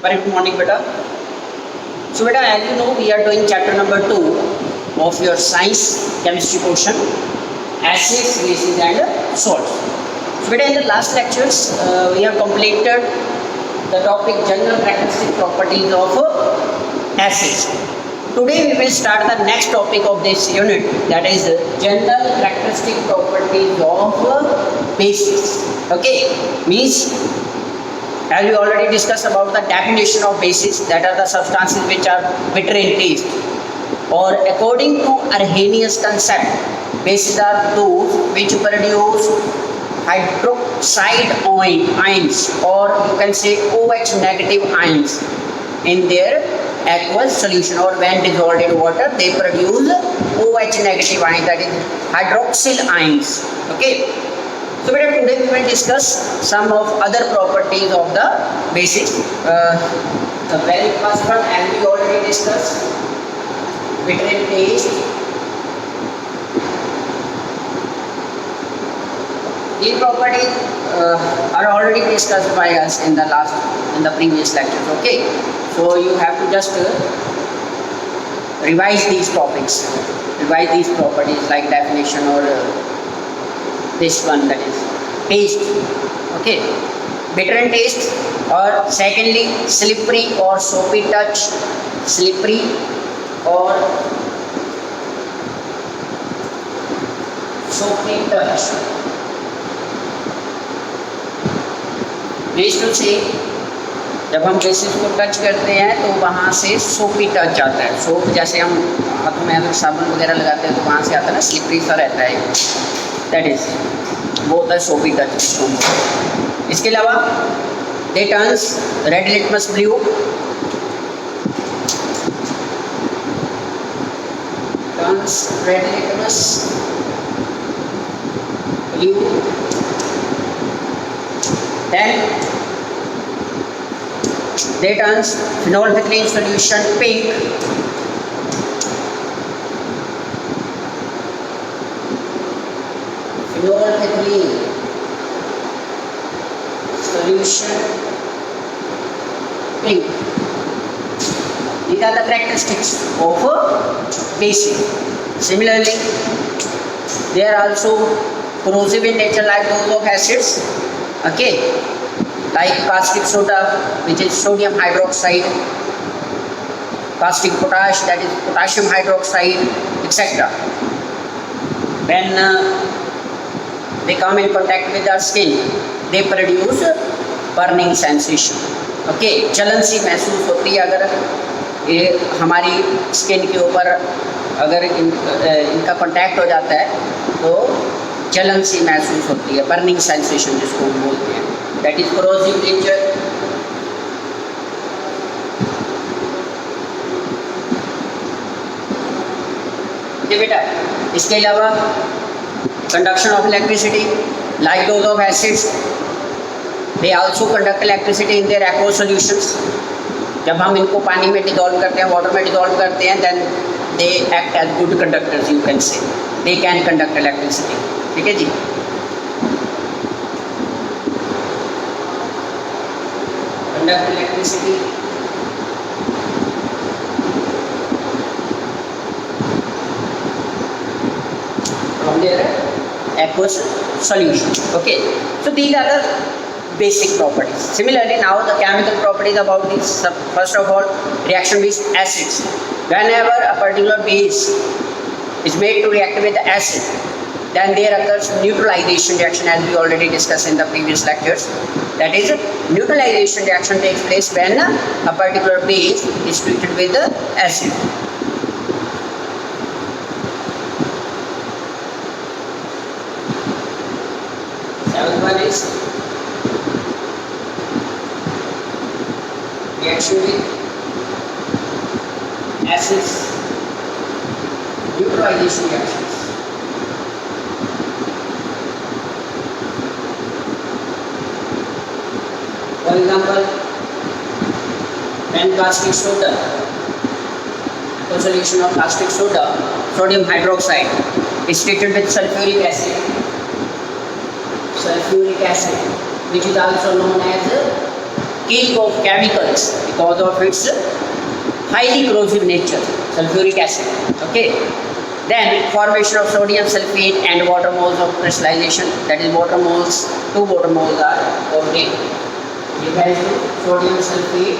Very good morning, beta. So, beta, as you know, we are doing chapter number 2 of your science chemistry portion, acids, bases, and salts. So, beta, in the last lectures, we have completed the topic general characteristic properties of acids. Today, we will start the next topic of this unit, that is general characteristic properties of bases. Okay, means as we already discussed about the definition of bases, that are the substances which are bitter in taste, or according to Arrhenius concept, bases are those which produce hydroxide ions, or you can say OH negative ions in their aqueous solution, or when dissolved in water they produce OH negative ions, that is hydroxyl ions. Okay. So today we will discuss some of other properties of the bases. The very first one, as we already discussed, bitter in taste. These properties are already discussed by us in the previous lectures. Okay, so you have to just revise these topics, revise these properties like definition or this one, that is taste. Okay, bitter in taste, or secondly slippery or soapy touch, slippery or soapy touch. Means to say जब हम basis को touch करते हैं तो वहाँ से सोपी touch जाता है. सोप जैसे हम हाथों में अगर साबुन वगैरह लगाते हैं तो वहाँ से आता है ना, स्लिपरी सा रहता है, दैट इज वो होता है सोपी टच. इसके अलावा they turns red litmus blue, turns red litmus blue. Then they turns phenolphthalein solution pink, phenolphthalein solution pink. These are the characteristics of bases. Similarly, they are also corrosive in nature like those of acids. Okay, like caustic soda, which is sodium hydroxide, caustic potash, that is potassium hydroxide, etc. When they come in contact with our skin, they produce burning sensation. Okay, चलन सी महसूस होती है अगर ये हमारी skin के ऊपर अगर इनका कांटेक्ट हो जाता है तो जलन सी महसूस होती है, बर्निंग सेंसेशन जिसको हम बोलते हैं, दैट इज कोरोसिव नेचर. बेटा इसके अलावा conduction of electricity like those of acids, they also conduct electricity in their aqueous solutions. जब हम इनको पानी में डिसॉल्व करते हैं, वाटर में डिसॉल्व करते हैं, then they act as good conductors, you can say they can conduct electricity. ठीक है जी. Conduct electricity from their aqueous solution. Okay, so these are the basic properties. Similarly, now the chemical properties about this. First of all, reaction with acids. Whenever a particular base is made to react with the acid, then there occurs neutralization reaction, as we already discussed in the previous lectures. That is, neutralization reaction takes place when a particular base is treated with the acid. Seventh one is reaction with acids, neutralization reactions. For example, when caustic soda, a solution of caustic soda, sodium hydroxide, is treated with sulfuric acid, which is also known as killing of chemicals because of its highly corrosive nature, sulfuric acid. Okay. Then formation of sodium sulfate and water moles of crystallization, that is water moles, 2 water moles are obtained. Equals to sodium sulfate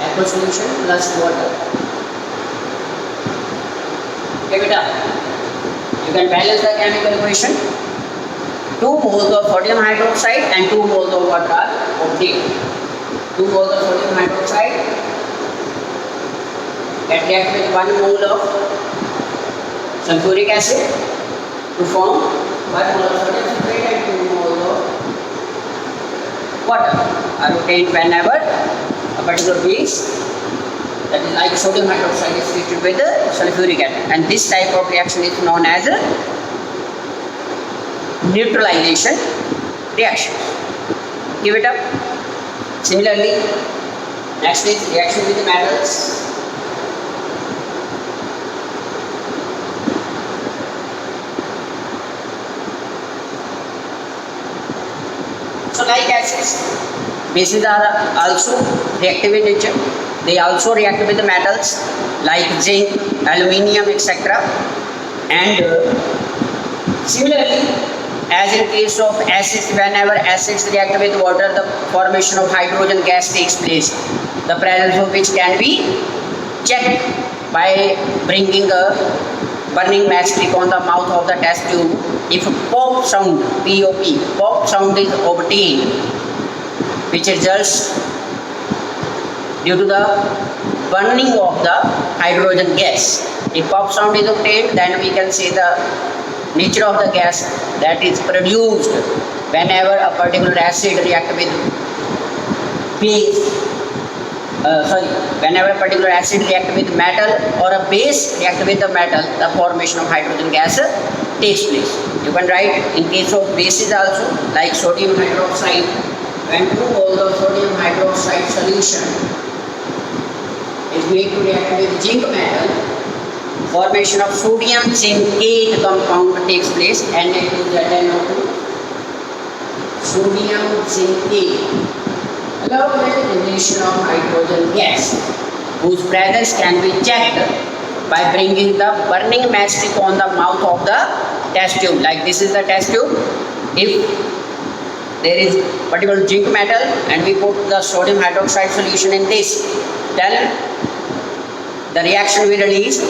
aqueous solution plus water. Okay beta, you can balance the chemical equation. 2 moles of sodium hydroxide and 2 moles of water are obtained. 2 moles of sodium hydroxide that react with 1 mole of sulfuric acid to form 1 mole of sodium sulfate and 2 moles of water are obtained whenever a particular base, that is like sodium hydroxide, is treated with the sulfuric acid, and this type of reaction is known as a neutralization reaction. Give it up. Similarly, next is reaction with the metals. So like acids, bases are also reactive in nature. They also react with the metals like zinc, aluminium, etc. And similarly, as in case of acids, whenever acids react with water, the formation of hydrogen gas takes place, the presence of which can be checked by bringing a burning matchstick on the mouth of the test tube. If pop sound, pop sound is obtained, which results due to the burning of the hydrogen gas. If pop sound is obtained, then we can see the nature of the gas that is produced whenever a particular acid reacts with base. Whenever a particular acid reacts with metal or a base reacts with the metal, the formation of hydrogen gas takes place. You can write in case of bases also, like sodium hydroxide. When 2 moles of sodium hydroxide solution is made to react with zinc metal, formation of sodium zincate compound takes place, Na2ZnO2, sodium zincate, along with the generation of hydrogen gas, whose presence can be checked by bringing the burning matchstick on the mouth of the test tube. Like this is the test tube. If there is particular zinc metal and we put the sodium hydroxide solution in this, then the reaction will release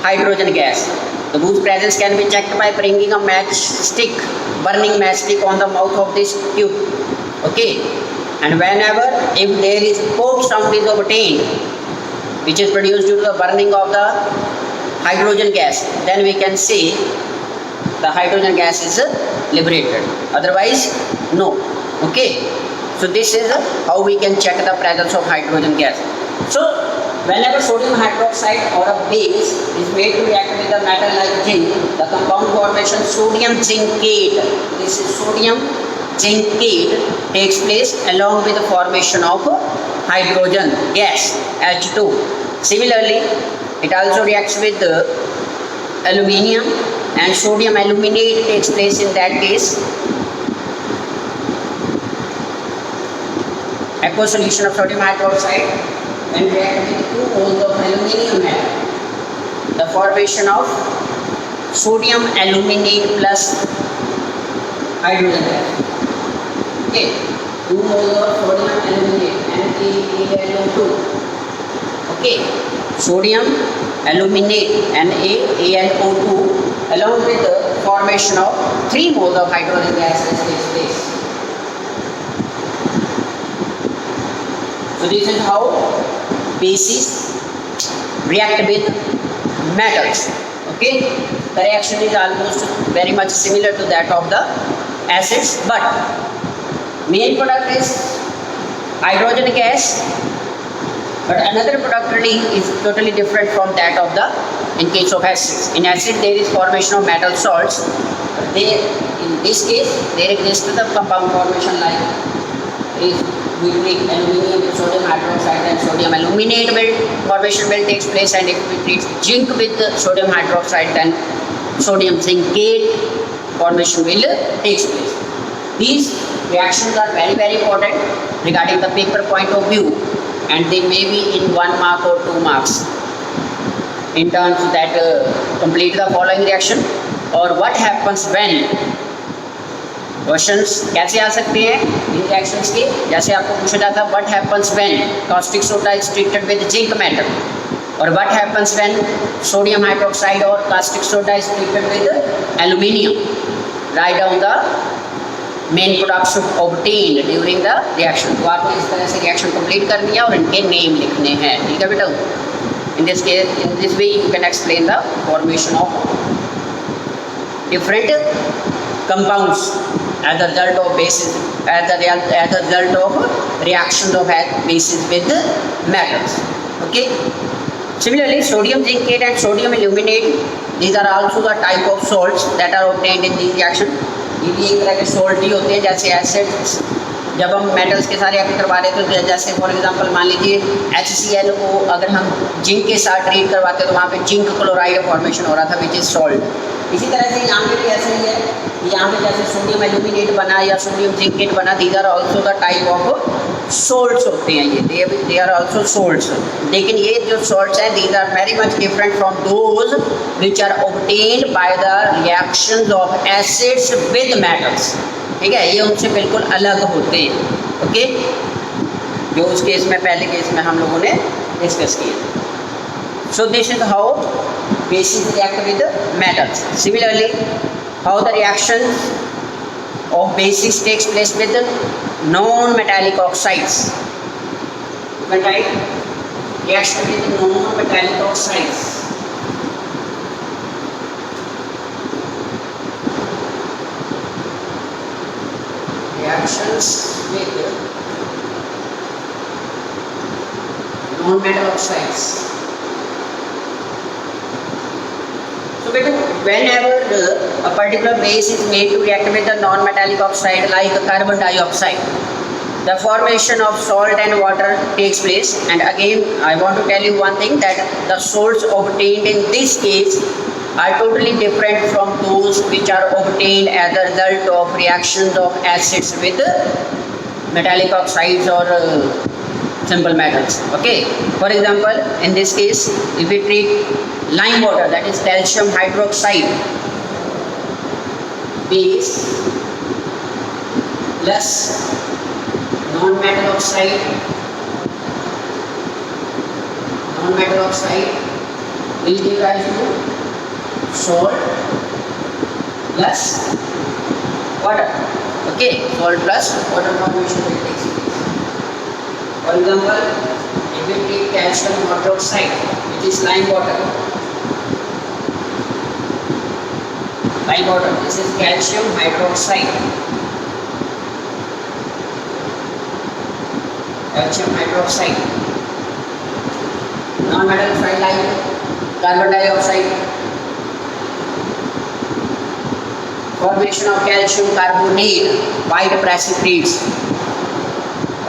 hydrogen gas, whose presence can be checked by bringing a matchstick, burning matchstick on the mouth of this tube. Okay, and whenever if there is pop sound is obtained, which is produced due to the burning of the hydrogen gas, then we can say the hydrogen gas is liberated. Otherwise, no. Okay, so this is how we can check the presence of hydrogen gas. So whenever sodium hydroxide or a base is made to react with the metal like zinc, the compound formation sodium zincate, this is sodium zincate, takes place along with the formation of hydrogen gas H2. Similarly, it also reacts with the aluminium and sodium aluminate takes place in that case. Aqueous solution of sodium hydroxide and react with 2 moles of aluminium metal. The formation of sodium aluminate plus hydrogen gas. Okay, 2 moles of sodium aluminate NaAlO2. Okay, sodium aluminate NaAlO2 along with the formation of 3 moles of hydrogen gas takes place. So this is how bases react with metals. Okay, the reaction is almost very much similar to that of the acids, but main product is hydrogen gas, but another product is totally different from that of the in case of acids. In acid there is formation of metal salts, but they, in this case there exists the compound formation like if we treat aluminium with sodium hydroxide and sodium aluminate formation will takes place, and if we treat zinc with sodium hydroxide then sodium zincate formation will takes place. These reactions are very very important regarding the paper point of view, and they may be in 1 mark or 2 marks in terms that complete the following reaction. और what happens when, questions कैसे आ सकते हैं इन reactions के, जैसे आपको पूछा जाता है what happens when caustic soda is treated with zinc metal, और what happens when sodium hydroxide और caustic soda is treated with aluminium. Right down the main products obtained during the reaction. तो आपको इस तरह से रिएक्शन कंप्लीट करनी है और इनके नेम लिखने हैं. ठीक है बेटा. In this case, in this way you can explain the formation of different compounds as a result of bases, as a result of reactions of bases with metals. Okay. Similarly, sodium zincate and sodium aluminate, these are also the type of salts that are obtained in these reaction. ये भी एक तरह के salt ही होते हैं. जैसे acids जब हम मेटल्स के साथ रिएक्ट करवा रहे थे, तो जैसे फॉर एग्जांपल मान लीजिए HCl को अगर हम जिंक के साथ ट्रीट करवाते तो वहाँ पे जिंक क्लोराइड फॉर्मेशन हो रहा था विच इज़ सॉल्ट. इसी तरह से यहाँ पे भी ऐसा ही है. यहाँ पे जैसे सोडियम एल्यूमिनेट बना या सोडियम जिंकेट बना, these are also the type of salts होते हैं. ये दे आर ऑल्सो सोल्ट्स. लेकिन ये जो सोल्ट्स हैं these are very much different from those which are obtained by the reactions of acids with metals. ठीक है, ये उनसे बिल्कुल अलग होते हैं. ओके, जो उस केस में पहले केस में हम लोगों ने डिस्कस किया. सो this is how bases react with metals. Similarly, how the reaction of bases takes place with non-metallic oxides. Right? Reaction with non-metallic oxides. Reactions with non-metal oxides. So whenever a particular base is made to react with a non-metallic oxide like carbon dioxide, the formation of salt and water takes place. And again, I want to tell you one thing, that the salts obtained in this case are totally different from those which are obtained as a result of reactions of acids with metallic oxides or simple metals. Okay, for example, in this case, if we treat lime water, that is calcium hydroxide base plus non-metal oxide will give rise to salt plus water. Okay, salt plus water formation will take place. For example, if we take calcium hydroxide, which is lime water, this is calcium hydroxide. Non-metal oxide like carbon dioxide. Formation of calcium carbonate, white precipitates.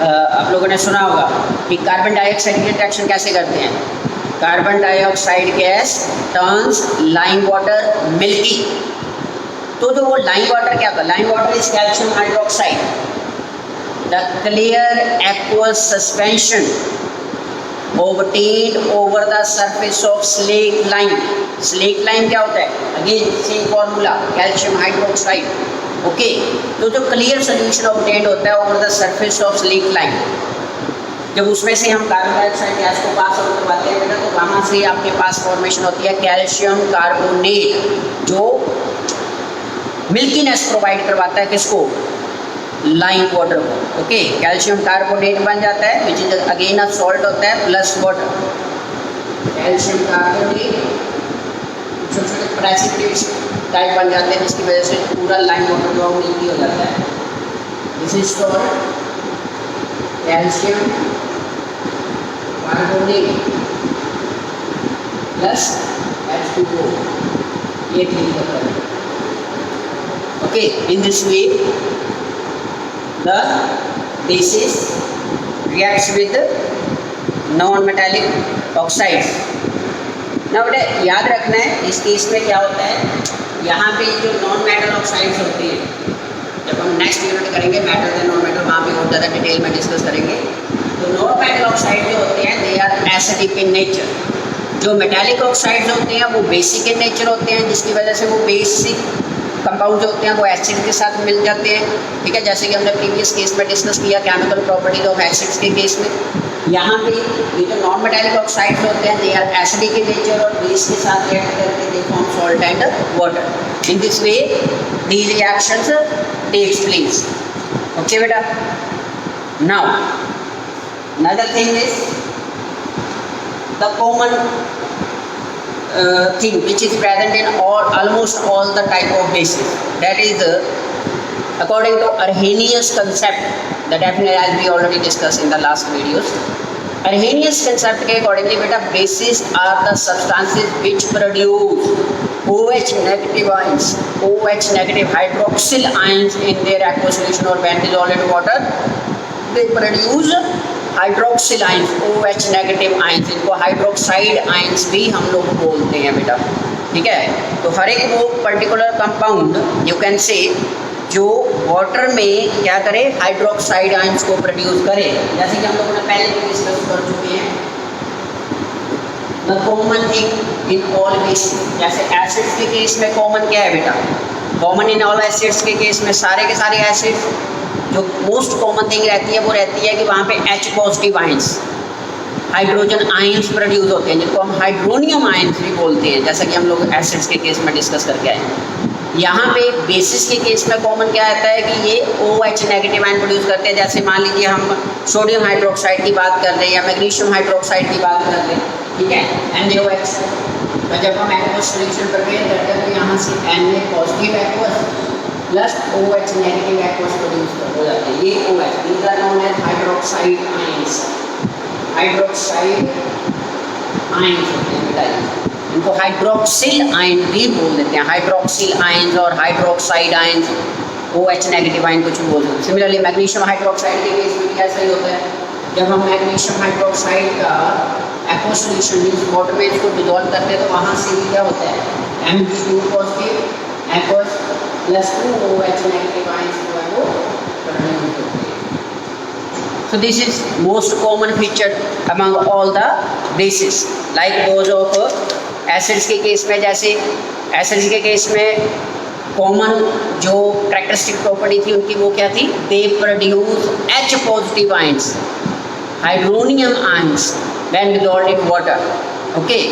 आप लोगों ने सुना होगा कि carbon dioxide की reaction कैसे करते हैं. Carbon dioxide gas turns lime water milky. तो जो वो लाइम वाटर क्या था, lime water is calcium hydroxide, the clear aqueous suspension obtained over the surface of slake lime. Slake lime क्या होता है, again same formula, calcium hydroxide. Okay, तो जो क्लियर सोल्यूशन ऑब्टेन्ड होता है over the surface of slack lime, जब उसमें से हम कार्बन डाइऑक्साइड गैस को पास आउट करवाते हैं बेटा, तो वहाँ से आपके पास फॉर्मेशन होती है कैल्शियम कार्बोनेट, जो मिल्कीनेस प्रोवाइड करवाता है किसको, लाइम वाटर को. ओके, कैल्शियम कार्बोनेट बन जाता है which is again a salt होता है प्लस वाटर. कैल्शियम कार्बोनेट छोटे छोटे प्रेसिपिटेट्स टाइप बन जाते हैं जिसकी वजह से पूरा लाइम वाटर जो मिल्की हो जाता है. This is salt calcium carbonate plus H2O. ये क्लियर करता है. Okay, in this way the bases reacts with non-metallic oxides. ना बेटा याद रखना है इस केस में क्या होता है, यहाँ पे जो नॉन मेटल ऑक्साइड्स होती है, जब हम नेक्स्ट यूनिट करेंगे मेटल एंड नॉन मेटल, वहाँ पे और ज़्यादा डिटेल में डिस्कस करेंगे। तो नॉन मेटल ऑक्साइड जो होते हैं they are acidic in nature. जो मेटालिक ऑक्साइड्स होते हैं वो बेसिक इन नेचर होते हैं, जिसकी वजह से वो बेसिक कंपाउंड जो होते हैं वो एसिड के साथ मिल जाते हैं। ठीक है, जैसे कि हमने प्रीवियस केस में डिस्कस किया केमिकल प्रॉपर्टीज ऑफ एसिड्स के केस में। यहाँ पे ये जो नॉन मेटालिक ऑक्साइड्स होते हैं they are acidic in nature और बेस के साथ रिएक्ट करके they form salt and water. In this way these reactions takes place. Okay beta, now another thing is the common thing which is present in almost all the type of bases, that is according to Arrhenius concept, the definitely as we already discussed in the last videos. Arrhenius concept के accordingly beta bases are the substances which produce OH negative ions, OH negative hydroxyl ions in their aqueous solution or when dissolved in water they produce hydroxyl ions, OH negative ions। इनको hydroxide ions भी हम लोग बोलते हैं बेटा। ठीक है, तो हर एक वो पर्टिकुलर कंपाउंड यू कैन से जो वाटर में क्या करे हाइड्रोक्साइड आयंस को प्रोड्यूस करे, जैसे कि हम लोगों ने पहले भी डिस्कस कर चुके हैं। The common thing in all basis, जैसे एसिड्स के केस में कॉमन क्या है बेटा, कॉमन इन ऑल एसिड्स के केस में सारे के सारे एसिड्स जो मोस्ट कॉमन थिंग रहती है वो रहती है कि वहाँ पे H positive ions hydrogen ions produce होते हैं, जिनको हम हाइड्रोनियम आयंस भी बोलते हैं, जैसा कि हम लोग एसिड्स के केस में डिस्कस करके आए। यहाँ पे बेसिस के केस में कॉमन क्या आता है कि ये OH नेगेटिव आयन प्रोड्यूस करते हैं। जैसे मान लीजिए हम सोडियम हाइड्रोक्साइड की बात कर रहे हैं या मैग्नीशियम हाइड्रोक्साइड की बात कर रहे हैं, ठीक है, NaOH। तो जब हम एक्वस सोल्यूशन प्रिपेयर करते हैं तो यहाँ से Na positive aqueous plus OH negative aqueous produce हो जाते हैं। ये OH these are known as hydroxide ions, hydroxide ions होते हैं बेटा, इनको हाइड्रोक्सिल आयन भी बोल देते हैं। हाइड्रोक्सिल आयंस और hydroxide ions OH negative ion कुछ बोल देते हैं। सिमिलरली मैग्नीशियम हाइड्रोक्साइड के केस में भी ऐसा ही होता है। जब हम मैग्नीशियम हाइड्रोक्साइड का एक्वस सॉल्यूशन मींस वाटर में इसको डिसॉल्व करते हैं तो वहाँ से भी क्या होता है Mg2 positive aqueous plus 2 OH negative ions जो है वो प्रोड्यूस होते हैं। So this is most common feature among all the bases, like those of acids के केस में, जैसे acids के केस में कॉमन जो कैरेक्टरिस्टिक प्रॉपर्टी थी उनकी वो क्या थी, they produce H positive ions, hydronium ions when dissolved in water. Okay,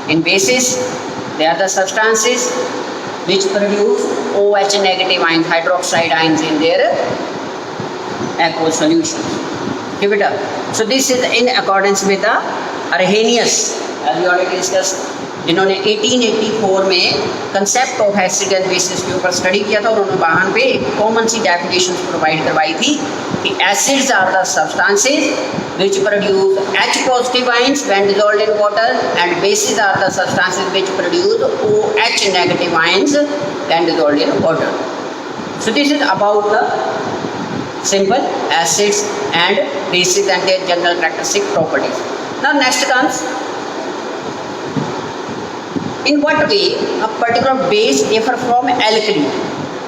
in bases they are the substances which produce OH negative ions, hydroxide ions in their aqueous solution. Okay beta, so this is in accordance with the Arrhenius as we already discussed, जिन्होंने 1884 में concept of acid and bases के ऊपर study किया था और उन्होंने वहाँ पे एक कॉमन सी डेफिनेशन प्रोवाइड करवाई थी कि acids are the substances which produce H positive ions when dissolved in water and bases are the substances which produce OH negative ions when dissolved in water. So this is about the simple acids and bases and their general characteristic properties. Now next comes in what way a particular base differ from alkali,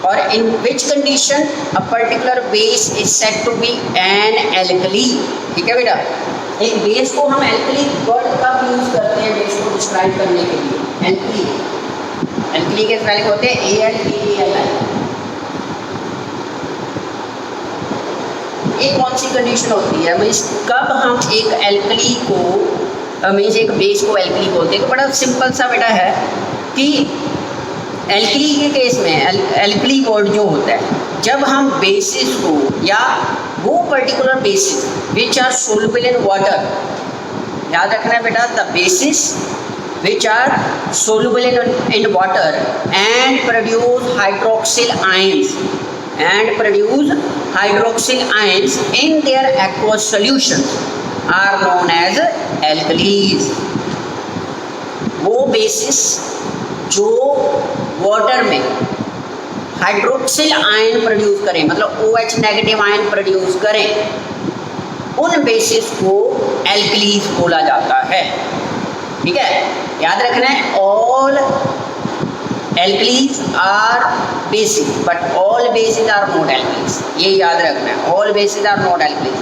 or in which condition a particular base is said to be an alkali. ठीक है बेटा, एक base को हम alkali word कब use करते हैं base को डिस्क्राइब करने के लिए, alkali, alkali के स्पेलिंग होते हैं ALKALI। एक कौन सी कंडीशन होती है मीन्स कब हम एक एल्कली को मीन्स एक बेस को एल्कली बोलते हैं। तो बड़ा सिंपल सा बेटा है कि एल्कली के केस में एल्कली वर्ड जो होता है जब हम बेसिस को या वो particular bases which are soluble in water, याद रखना है बेटा, the bases which are soluble in water and produce hydroxyl ions in their aqueous solutions are known as alkalis. वो बेसिस जो वाटर में हाइड्रोक्सिल आयन प्रोड्यूस करें, मतलब OH negative ion produce करें, उन बेसिस को एल्कलीज बोला जाता है। ठीक है, याद रखना है all Alkalis are bases, but all bases are not alkalis. ये याद रखना है, all bases are not alkalis.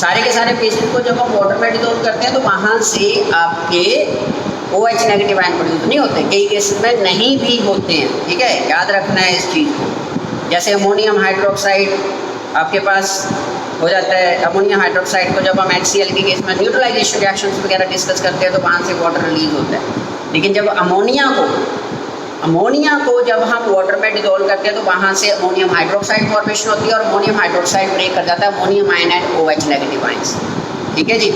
सारे के सारे बेसिस को जब हम वाटर में डिसॉल्व करते हैं तो वहाँ से आपके OH नेगेटिव आयन प्रोड्यूस नहीं होते, कई केसेस में नहीं भी होते हैं, ठीक है, याद रखना है इस चीज़ को। जैसे अमोनियम हाइड्रोक्साइड आपके पास हो जाता है, अमोनियम हाइड्रोक्साइड को जब हम HCl के केस में न्यूट्रलाइजेशन रिएक्शंस वगैरह डिस्कस करते हैं तो वहाँ से वाटर रिलीज होता है। लेकिन जब अमोनिया को जब हम वाटर में डिसॉल्व करते हैं तो वहाँ से अमोनियम हाइड्रोक्साइड फॉर्मेशन होती है और अमोनियम हाइड्रोक्साइड ब्रेक कर जाता है ammonium ion and OH negative ions, ठीक है जी।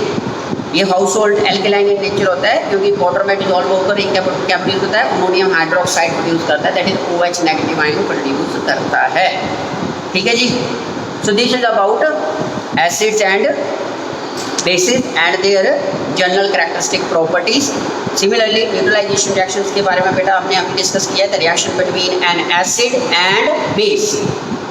ये house hold alkaline in nature होता है क्योंकि वाटर में डिसॉल्व होकर क्या प्रोड्यूस होता है, अमोनियम हाइड्रोक्साइड प्रोड्यूस करता है, that is OH negative ion produce करता है, ठीक है जी। So this is about acids and bases and their general characteristic properties. Similarly neutralisation reactions के बारे में बेटा आपने अभी डिस्कस किया है, the reaction between an acid and base.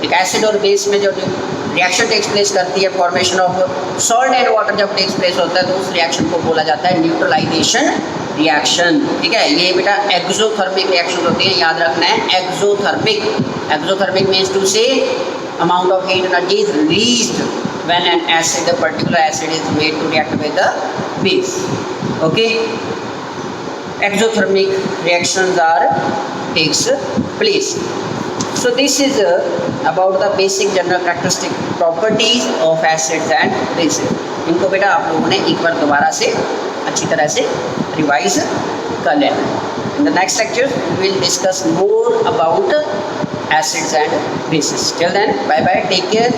एक एसिड और बेस में जो रिएक्शन टेक्स प्लेस करती है, formation of salt and water जब टेक्स प्लेस होता है तो उस रिएक्शन को बोला जाता है न्यूट्रलाइजेशन रिएक्शन, ठीक है। ये बेटा एक्सोथर्मिक रिएक्शन होती है, याद रखना है एक्सोथर्मिक मीन्स टू से amount of heat energy is released when an acid, a particular acid is made to react with the base. Okay, exothermic reactions are takes place. So this is about the basic general characteristic properties of acids and bases. इनको बेटा आप लोगों ने एक बार दोबारा से अच्छी तरह से रिवाइज कर लेना है। In the next lecture we will discuss more about acids and bases. Till then, bye bye, take care.